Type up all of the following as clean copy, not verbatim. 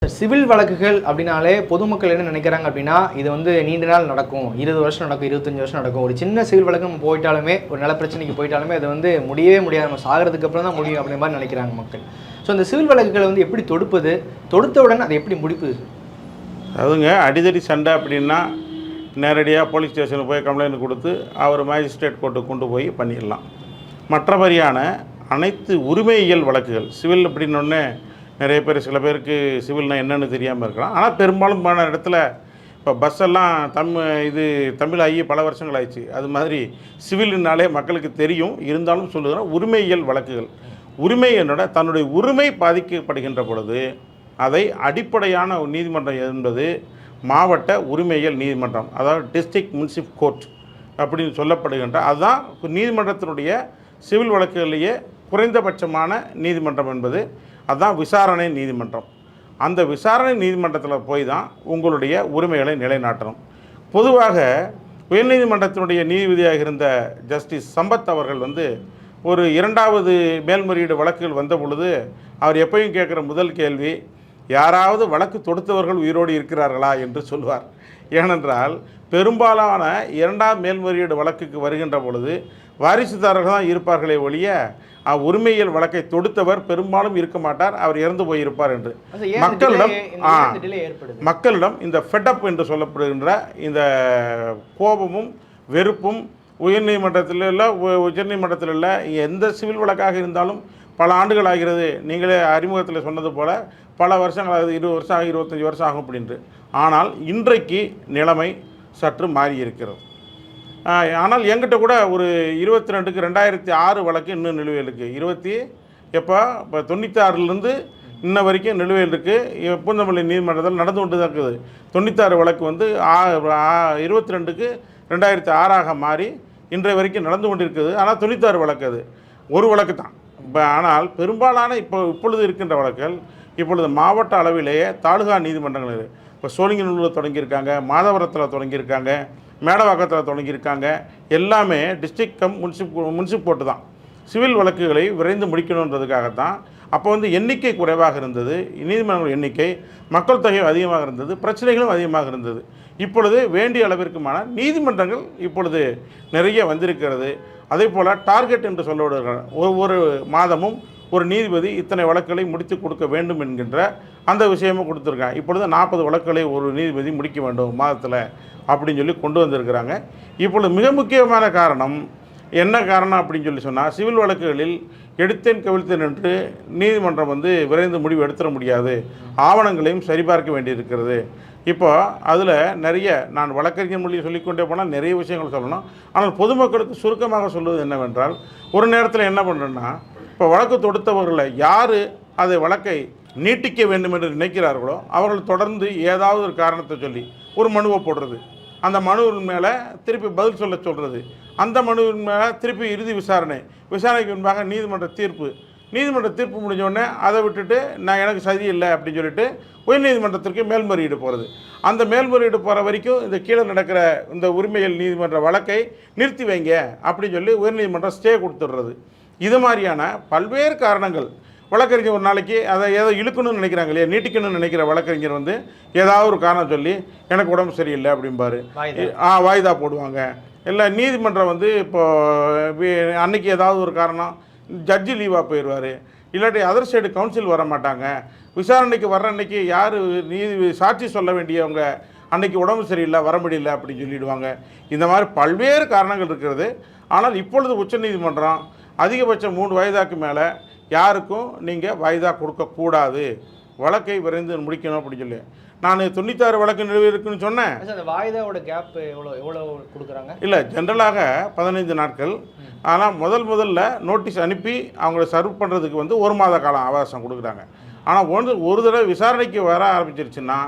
Civil வழக்குகள் அப்படின்னாலே பொதுமக்கள் என்ன நினைக்கிறாங்க அப்படின்னா இது வந்து நீண்ட நாள் நடக்கும், 20 வருஷம் நடக்கும், 25 வருஷம் நடக்கும். ஒரு சின்ன சிவில் வழக்கு நம்ம போயிட்டாலுமே, ஒரு நில பிரச்சனைக்கு போயிட்டாலுமே அது வந்து முடியவே முடியாது, நம்ம சாகிறதுக்கு அப்புறம் தான் முடியும் அப்படின்ற மாதிரி நினைக்கிறாங்க மக்கள். ஸோ அந்த சிவில் வழக்குகளை வந்து எப்படி தொடுப்பது, தொடுத்தவுடன் அதை எப்படி முடிப்பது? அதுங்க அடிதடி சண்டை அப்படின்னா நேரடியாக போலீஸ் ஸ்டேஷனுக்கு போய் கம்ப்ளைண்ட் கொடுத்து அவர் மேஜிஸ்ட்ரேட் கோர்ட்டுக்கு கொண்டு போய் பண்ணிடலாம். மற்றபடியான அனைத்து உரிமையியல் வழக்குகள் சிவில் அப்படின்னொன்னே நிறைய பேர் சில பேருக்கு சிவில்னா என்னென்னு தெரியாமல் இருக்கலாம். ஆனால் பெரும்பாலும் போன இடத்துல இப்போ பஸ்ஸெல்லாம் தமிழ் ஆகி பல வருஷங்கள் ஆயிடுச்சு. அது மாதிரி சிவில்னாலே மக்களுக்கு தெரியும். இருந்தாலும் சொல்லுகிறோம் உரிமையியல் வழக்குகள். உரிமை என்னோட தன்னுடைய உரிமை பாதிக்கப்படுகின்ற பொழுது அதை அடிப்படையான நீதிமன்றம் என்பது மாவட்ட உரிமையியல் நீதிமன்றம், அதாவது டிஸ்ட்ரிக்ட் முனிசிபல் கோர்ட் அப்படின்னு சொல்லப்படுகின்ற அதுதான் நீதிமன்றத்தினுடைய சிவில் வழக்குகளிலேயே குறைந்தபட்சமான நீதிமன்றம் என்பது அதுதான் விசாரணை நீதிமன்றம். அந்த விசாரணை நீதிமன்றத்தில் போய் தான் உங்களுடைய உரிமைகளை நிலைநாட்டணும். பொதுவாக உயர்நீதிமன்றத்தினுடைய நீதிபதியாக இருந்த ஜஸ்டிஸ் சம்பத் அவர்கள் ஒரு 2வது மேல்முறையீடு வழக்குகள் வந்த பொழுது அவர் எப்பயும் கேட்குற முதல் கேள்வி, யாராவது வழக்கு தொடுத்தவர்கள் உயிரோடு இருக்கிறார்களா என்று சொல்வார். ஏனென்றால் பெரும்பாலான 2ஆம் மேல்முறையீடு வழக்குக்கு வருகின்ற பொழுது வாரிசுதாரர்கள் தான் இருப்பார்களே ஒழிய உரிமையியல் வழக்கை தொடுத்தவர் பெரும்பாலும் இருக்க மாட்டார், அவர் இறந்து போயிருப்பார் என்று மக்களிடம் இந்த ஃபெட்டப் என்று சொல்லப்படுகின்ற இந்த கோபமும் வெறுப்பும் உயர்நீதிமன்றத்தில் இல்லை உச்சநீதிமன்றத்தில் இல்லை எந்த சிவில் வழக்காக இருந்தாலும் பல ஆண்டுகள் ஆகிறது. நீங்களே அறிமுகத்தில் சொன்னது போல் பல வருஷங்கள் ஆகுது, 20 வருஷம் ஆகும், 25 வருஷம் ஆகும் அப்படின்ட்டு. ஆனால் இன்றைக்கு நிலைமை சற்று மாறி இருக்கிறது. ஆனால் என்கிட்ட கூட ஒரு 22க்கு 2006 வழக்கு இன்னும் நிலுவையில் இருக்குது. இப்போ 96லேருந்து இன்ன வரைக்கும் நிலுவையில் இருக்குது. பூந்தமல்லி நீதிமன்றத்தில் நடந்து கொண்டு தான் இருக்குது. 96 வழக்கு 22க்கு 2006 மாறி இன்றைய வரைக்கும் நடந்து கொண்டு இருக்குது. ஆனால் 96 வழக்கு அது ஒரு வழக்கு தான். ஆனால் பெரும்பாலான இப்பொழுது இருக்கின்ற வழக்குகள் இப்பொழுது மாவட்ட அளவிலேயே தாலுகா நீதிமன்றங்கள் இப்போ சோழிங்கநல்லூரில் தொடங்கியிருக்காங்க, மாதவரத்தில் தொடங்கியிருக்காங்க, மேடவாக்கத்தில் தொடங்கியிருக்காங்க. எல்லாமே டிஸ்ட்ரிக்ட் கம் முனிசிப் கோர்ட்டு தான். சிவில் வழக்குகளை விரைந்து முடிக்கணுன்றதுக்காகத்தான். அப்போ எண்ணிக்கை குறைவாக இருந்தது, நீதிமன்றங்கள் எண்ணிக்கை, மக்கள் தொகை அதிகமாக இருந்தது, பிரச்சனைகளும் அதிகமாக இருந்தது. இப்பொழுது வேண்டிய அளவிற்குமான நீதிமன்றங்கள் இப்பொழுது நிறைய வந்திருக்கிறது. அதே போல் டார்கெட் என்று சொல்லப்படுகிறார், ஒவ்வொரு மாதமும் ஒரு நீதிபதி இத்தனை வழக்குகளை முடித்து கொடுக்க வேண்டும் என்கின்ற அந்த விஷயமும் கொடுத்துருக்காங்க. இப்பொழுது 40 வழக்குகளை ஒரு நீதிபதி முடிக்க வேண்டும் மாதத்தில் அப்படின்னு சொல்லி கொண்டு வந்திருக்கிறாங்க. இப்பொழுது மிக முக்கியமான காரணம் என்ன காரணம் அப்படின்னு சொல்லி சொன்னால், சிவில் வழக்குகளில் எடுத்தேன் கவிழ்த்தேன் என்று நீதிமன்றம் விரைந்து முடிவு எடுத்துட முடியாது, ஆவணங்களையும் சரிபார்க்க வேண்டியிருக்கிறது. இப்போ அதில் நிறைய நான் வழக்கறிஞர் மொழியை சொல்லிக்கொண்டே போனால் நிறைய விஷயங்கள் சொல்லணும். ஆனால் பொதுமக்களுக்கு சுருக்கமாக சொல்வது என்னவென்றால், ஒரு நேரத்தில் என்ன பண்ணுறேன்னா, இப்போ வழக்கு தொடுத்தவர்களை யார் அதை வழக்கை நீட்டிக்க வேண்டும் என்று நினைக்கிறார்களோ அவர்கள் தொடர்ந்து ஏதாவது ஒரு காரணத்தை சொல்லி ஒரு மனுவை போடுறது, அந்த மனுவின் மேலே திருப்பி பதில் சொல்ல சொல்கிறது, அந்த மனுவின் மேலே திருப்பி இறுதி விசாரணைக்கு முன்பாக நீதிமன்ற தீர்ப்பு முடிஞ்சோடனே அதை விட்டுட்டு எனக்கு சரியில்லை அப்படின்னு சொல்லிட்டு உயர்நீதிமன்றத்திற்கு மேல்முறையீடு போகிறது. அந்த மேல்முறையீடு போகிற வரைக்கும் இந்த கீழே நடக்கிற இந்த உரிமையியல் நீதிமன்ற வழக்கை நிறுத்தி வைங்க அப்படின்னு சொல்லி உயர்நீதிமன்றம் ஸ்டே கொடுத்துடுறது. இது மாதிரியான பல்வேறு காரணங்கள். வழக்கறிஞர் ஒரு நாளைக்கு அதை ஏதோ இழுக்கணும்னு நினைக்கிறாங்க இல்லையா, நீட்டிக்கணும்னு நினைக்கிற வழக்கறிஞர் ஏதாவது ஒரு காரணம் சொல்லி எனக்கு உடம்பு சரியில்லை அப்படிம்பாரு, வாய்தா போடுவாங்க. இல்லை நீதிமன்றம் இப்போது அன்றைக்கி ஏதாவது ஒரு காரணம் ஜட்ஜி லீவாக போயிடுவார், இல்லாட்டி அதர் சைடு கவுன்சில் வர மாட்டாங்க, விசாரணைக்கு வர்ற அன்றைக்கி யார் சாட்சி சொல்ல வேண்டியவங்க அன்றைக்கி உடம்பு சரியில்லை வர முடியல அப்படின்னு சொல்லிவிடுவாங்க. இந்த மாதிரி பல்வேறு காரணங்கள் இருக்கிறது. ஆனால் இப்பொழுது உச்சநீதிமன்றம் அதிகபட்சம் 3 வயதாக்கு மேலே யாருக்கும் நீங்கள் வாய்தா கொடுக்கக்கூடாது, வழக்கை விரைந்து முடிக்கணும் அப்படின்னு சொல்லி நான் 96 வழக்கு நிலுவையில் இருக்குன்னு சொன்னேன். அந்த வாய்தாவோட கேப் எவ்வளோ கொடுக்குறாங்க? இல்லை, ஜென்ரலாக 15 நாட்கள். ஆனால் முதல்ல நோட்டீஸ் அனுப்பி அவங்கள சர்வ் பண்ணுறதுக்கு 1 மாத காலம் அவகாசம் கொடுக்குறாங்க. ஆனால் ஒரு தடவை விசாரணைக்கு வர ஆரம்பிச்சிருச்சுன்னா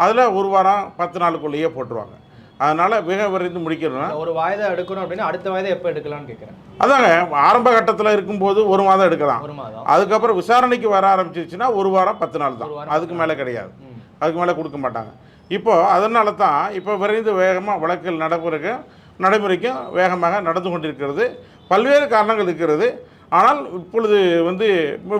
அதில் 1 வாரம் 10 நாளுக்குள்ளேயே போட்டுருவாங்க. அதனால் மிக விரைந்து முடிக்கணும்னா ஒரு வாய்தா எடுக்கணும் அப்படின்னா அடுத்த வாய்தா எப்போ எடுக்கலாம்னு கேட்குறேன். அதாங்க, ஆரம்ப கட்டத்தில் இருக்கும்போது 1 மாதம் எடுக்கலாம். அதுக்கப்புறம் விசாரணைக்கு வர ஆரம்பிச்சிருச்சுன்னா 1 வாரம் 10 நாள் தான், அதுக்கு மேலே கிடையாது, அதுக்கு மேலே கொடுக்க மாட்டாங்க. இப்போது அதனால தான் இப்போ விரைந்து வேகமாக வழக்குகள் நடைமுறைக்கும் வேகமாக நடந்து கொண்டிருக்கிறது. பல்வேறு காரணங்கள் இருக்கிறது. ஆனால் இப்பொழுது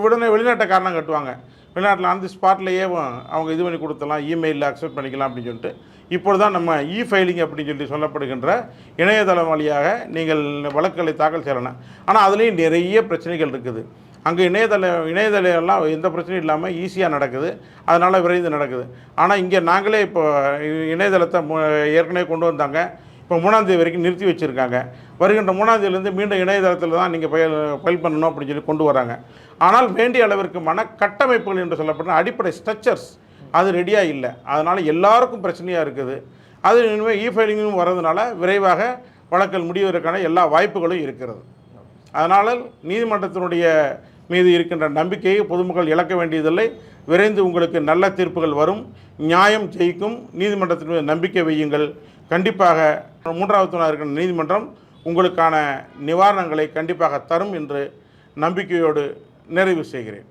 உடனே வெளிநாட்டை காரணம் கட்டுவாங்க. வெளிநாட்டில் அந்த ஸ்பாட்லேயே அவங்க இது பண்ணி கொடுத்தலாம், இமெயிலில் அக்செப்ட் பண்ணிக்கலாம் அப்படின்னு சொல்லிட்டு இப்பொழுது தான் நம்ம ஃபைலிங் அப்படின்னு சொல்லி சொல்லப்படுகின்ற இணையதளம் வழியாக நீங்கள் வழக்குகளை தாக்கல் செய்யலாம். ஆனால் அதுலேயும் நிறைய பிரச்சனைகள் இருக்குது. அங்கே இணையதளம் எல்லாம் எந்த பிரச்சனையும் இல்லாமல் ஈஸியாக நடக்குது, அதனால் விரைந்து நடக்குது. ஆனால் இங்கே நாங்களே இப்போ இணையதளத்தை ஏற்கனவே கொண்டு வந்தாங்க, இப்போ 3ஆம் தேதி வரைக்கும் நிறுத்தி வச்சுருக்காங்க. வருகின்ற 3ஆம் தேதியிலேருந்து மீண்டும் இணையதளத்தில் தான் நீங்கள் ஃபைல் பண்ணணும் அப்படின்னு சொல்லி கொண்டு வராங்க. ஆனால் வேண்டிய அளவிற்குமான கட்டமைப்புகள் என்று சொல்லப்படுற அடிப்படை ஸ்ட்ரக்சர்ஸ் அது ரெடியாக இல்லை. அதனால் எல்லாருக்கும் பிரச்சனையாக இருக்குது. அது இனிமேல் ஃபைலிங்கும் வர்றதுனால விரைவாக வழக்கல் முடிவதற்கான எல்லா வாய்ப்புகளும் இருக்கிறது. அதனால் நீதிமன்றத்தினுடைய மீது இருக்கின்ற நம்பிக்கையை பொதுமக்கள் இழக்க வேண்டியதில்லை. விரைந்து உங்களுக்கு நல்ல தீர்ப்புகள் வரும், நியாயம் ஜெயிக்கும். நீதிமன்றத்தின் மீது நம்பிக்கை வையுங்கள். கண்டிப்பாக 3வது தூணாக இருக்கின்ற நீதிமன்றம் உங்களுக்கான நிவாரணங்களை கண்டிப்பாக தரும் என்று நம்பிக்கையோடு நிறைவு செய்கிறேன்.